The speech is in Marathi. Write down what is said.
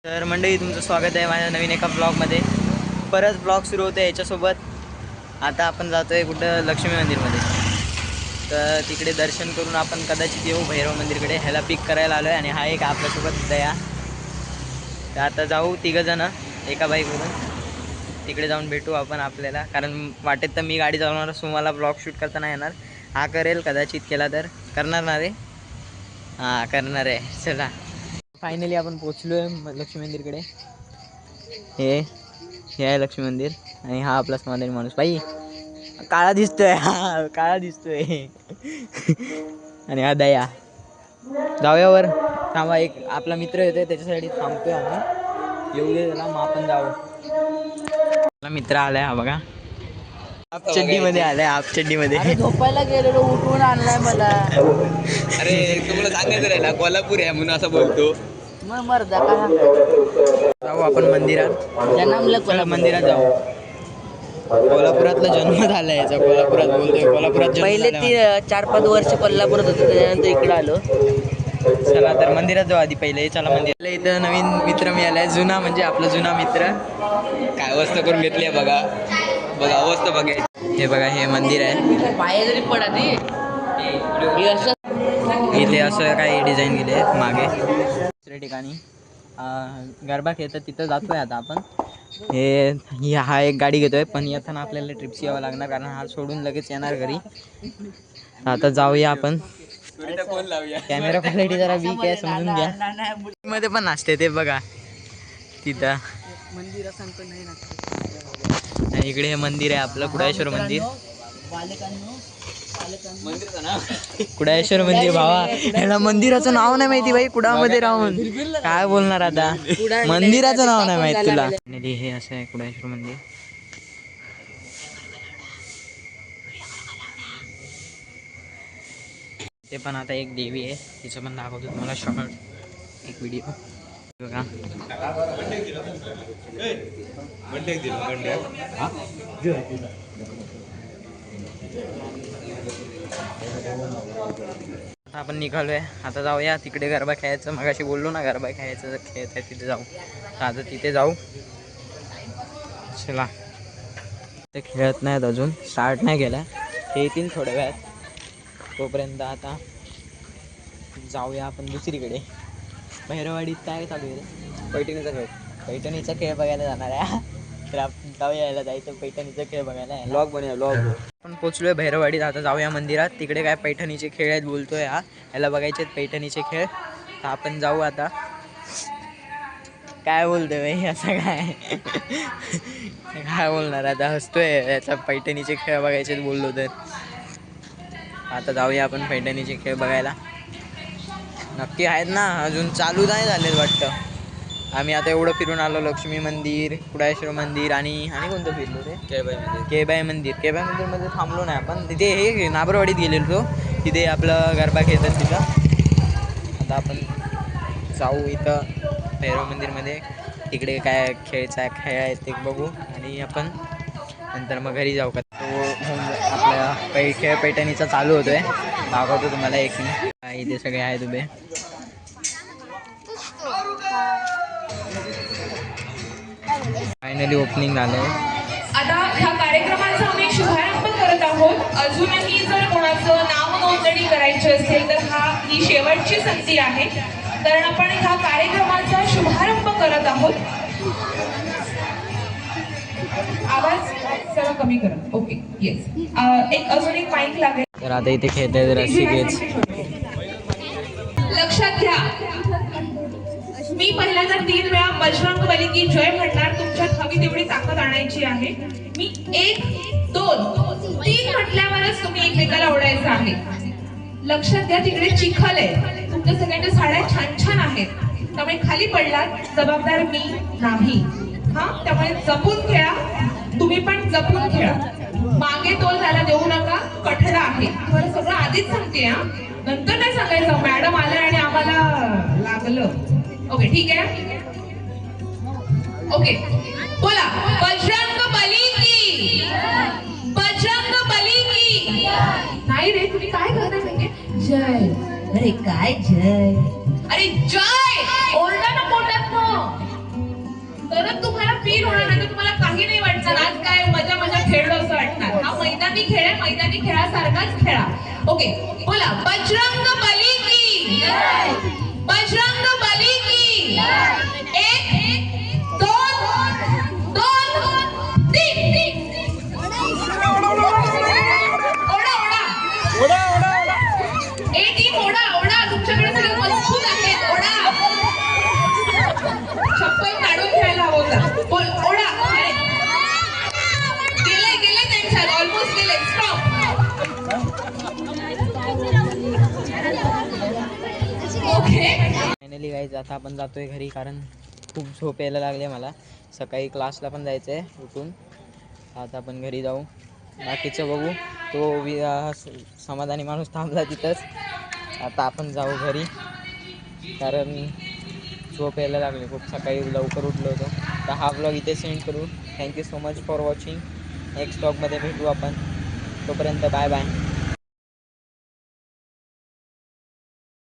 तर मंडळी तुमचं स्वागत आहे माझ्या नवीन एका ब्लॉगमध्ये. परत ब्लॉग सुरू होते याच्यासोबत. आता आपण जातो आहे कुठं लक्ष्मी मंदिरमध्ये. तर तिकडे दर्शन करून आपण कदाचित येऊ भैरव मंदिरकडे. ह्याला पिक करायला आलो आहे आणि हा एक आपल्यासोबत दया. तर आता जाऊ तिघंजणं एका बाईकवरून. तिकडे जाऊन भेटू आपण आपल्याला. कारण वाटेत तर मी गाडी चालवणार असो, मला ब्लॉग शूट करता नाही येणार. हा करेल कदाचित, केला तर. करणार ना रे? हां करणार आहे. चला फायनली आपण पोचलो आहे लक्ष्मी मंदिरकडे. हे आहे लक्ष्मी मंदिर आणि हा आपला समाधानी माणूस. बाई काळा दिसतोय, हा काळा दिसतोय. आणि हा दया. जाऊयावर थांबा, एक आपला मित्र येतोय त्याच्यासाठी थांबतोय आम्ही. येऊ दे त्याला, मग आपण जाऊ. आपला मित्र आलाय हा बघा, हाफ चड्डीमध्ये आलाय, हाफ चड्डीमध्ये. झोपायला गेलेलो, उठवून आणलाय मला. अरे तुम्हाला सांगायचं राहिला कोल्हापूर आहे म्हणून असं बोलतो. मग मर्दा काय सांगायचं. जाऊ आपण मंदिरात. जन्मलं चला मंदिरात जाऊ. कोल्हापुरातला जन्म झाला याचा. कोल्हापुरात बोलतोय, कोल्हापुरात जन्म पहिले झाला ती 4-5 वर्ष कोल्हापुरात होतो, त्याच्यानंतर इकडे आलो. चला तर मंदिरात जाऊ आधी पहिले. चला मंदिराला. इथं नवीन मित्र मिळालाय, जुना म्हणजे आपला जुना मित्र. काय अवस्था करून घेतली आहे बघा, बघा अवस्था बघा. हे बघा हे मंदिर आहे. पाय जरी पडा ती इथे असं काही डिझाईन केले मागे. दुसऱ्या ठिकाणी गरबा खेळतात तिथं जातोय आता आपण. हा एक गाडी घेतोय, पण येताना आपल्याला ट्रिप्स यावं लागणार कारण हा सोडून लगेच येणार घरी. आता जाऊया आपण. कॅमेरा क्वालिटी जरा वीक आहे, समजून घ्या. मध्ये पण असते ते बघा तिथं मंदिरासारखं नाही ना. आणि इकडे हे मंदिर आहे आपलं कुडाळेश्वर मंदिर. कुडाळेश्वर मंदिर भावा, ह्याला मंदिराचं नाव नाही माहिती बाई. कुडामध्ये राहून काय बोलणार आता, मंदिराचं नाव नाही माहित तुला. हे असं आहे कुडाळेश्वर मंदिर. ते पण आता एक देवी आहे, तिचं पण दाखवतो तुम्हाला शॉर्ट एक व्हिडिओ बघा. आता आपण निघालोय, आता जाऊया तिकडे गरबा खेळायचं. मगाशी बोललो ना गरबा खेळायचं, खेळत आहे तिथे जाऊ. आता तिथे जाऊ. चला ते खेळत नाहीत अजून, स्टार्ट नाही केला. ते येतील थोड्या वेळात. तोपर्यंत आता जाऊया आपण दुसरीकडे. भैरवाडीत काय चालू आहे? पैठणीचा खेळ. पैठणीचा खेळ बघायला जाणार आहे. तर आपण जाऊया, यायला जायचं पैठणीचा खेळ बघायला. लॉग बनूया लॉग. आपण पोचलोय भैरवाडीत, आता जाऊया मंदिरात. तिकडे काय पैठणीचे खेळ आहेत बोलतोय हा. याला बघायचे आहेत पैठणीचे खेळ. तर आपण जाऊ आता. काय बोलतोय बाई असं काय? काय बोलणार आता, हसतोय. याचा पैठणीचे खेळ बघायचे बोललो तर. आता जाऊया आपण पैठणीचे खेळ बघायला. नक्की आहेत ना, अजून चालू नाही झालेत वाटतं. आम्ही आता एवढं फिरून आलो, लक्ष्मी मंदिर, कुडाळेश्वर मंदिर आणि कोणतं फिरलो ते? केबाई मंदिर. केबाई मंदिरमध्ये थांबलो नाही आपण. तिथे हे नाबरवाडीत गेलेलो, तिथे आपलं गरबा खेळतात तिथं. आता आपण जाऊ इथं भैरव मंदिरमध्ये. तिकडे काय खेळ आहेत ते बघू आणि आपण नंतर मग घरी जाऊ. का आपल्या खेळ पैठणीचा चालू होतोय, दाखवतो तुम्हाला एक मी. इथे सगळे आहेत उभे. फायनली ओपनिंग झालंय. आता ह्या कार्यक्रमाचा आम्ही शुभारंभ करत आहोत. अजूनही जर कोणाचं नाव नोंदणी करायची असेल तर ही शेवटची संधी आहे, कारण आपण ह्या कार्यक्रमाचा शुभारंभ करत आहोत. आवाज जरा कमी करा. Okay, yes. अजून एक माईक लागेल. तर आता इथे खेळताय रसिकेच. लक्षात घ्या, मी पहिल्यांदा 3 वेळा बजरंग बली की जय म्हणणार. तुमच्यात हवी तेवढी ताकद आणायची आहे. मी 1, 2, 3 म्हटल्यावरच तुम्ही एकमेकाला ओढायचं आहे. लक्षात घ्या, तिकडे चिखल आहे. तुमच्या सगळ्यांच्या साड्या छान छान आहेत, त्यामुळे खाली पडलात जबाबदार मी नाही. हा, त्यामुळे जपून खेळा. तुम्ही पण जपून खेळा. मागे तोल झाला देऊ नका, कठडा आहे. तुम्हाला सगळं आधीच सांगते हा, नंतर नाही सांगायचं मॅडम आल्या आणि आम्हाला लागलं. ओके, ठीक आहे. ओके, बोला बजरंग बली की, बजरंग बली की. नाही रे, तुम्ही काय करताय म्हणजे जय. अरे काय जय, अरे जय ओरडा ना पोटात. फील होणार नाही तर तुम्हाला काही नाही वाटणार. आज काय मजा मजा खेळलो असं वाटणार. हा मैदानी खेळ आहे, मैदानी खेळासारखाच खेळा. ओके, बोला बजरंग बली की, बजरंग बली की. 1 2 2 3. ओढा ओढा एक टीम ओढा ओढा, तुमच्याकडे सगळे मजबूत आहेत. ओढा, चप्पल काढून खेळायला हवं होता. बोल ओढा. गेले गेले त्यांच्या ऑलमोस्ट गेले. स्टॉप. ओके, फायनली गाईज आता आपण जातोय घरी, कारण खूप झोप यायला लागली मला. सकाळी क्लासला पण जायचं आहे उठून. आता आपण घरी जाऊ, बाकीचं बघू. तो समाधानी माणूस थांबला तिथंच. आता आपण जाऊ घरी, कारण झोप यायला लागली खूप. सकाळी लवकर उठलो होतो. तर हा ब्लॉग इथे सेंड करू. Thank you so much for watching. Next ब्लॉगमध्ये भेटू आपण. तोपर्यंत बाय बाय.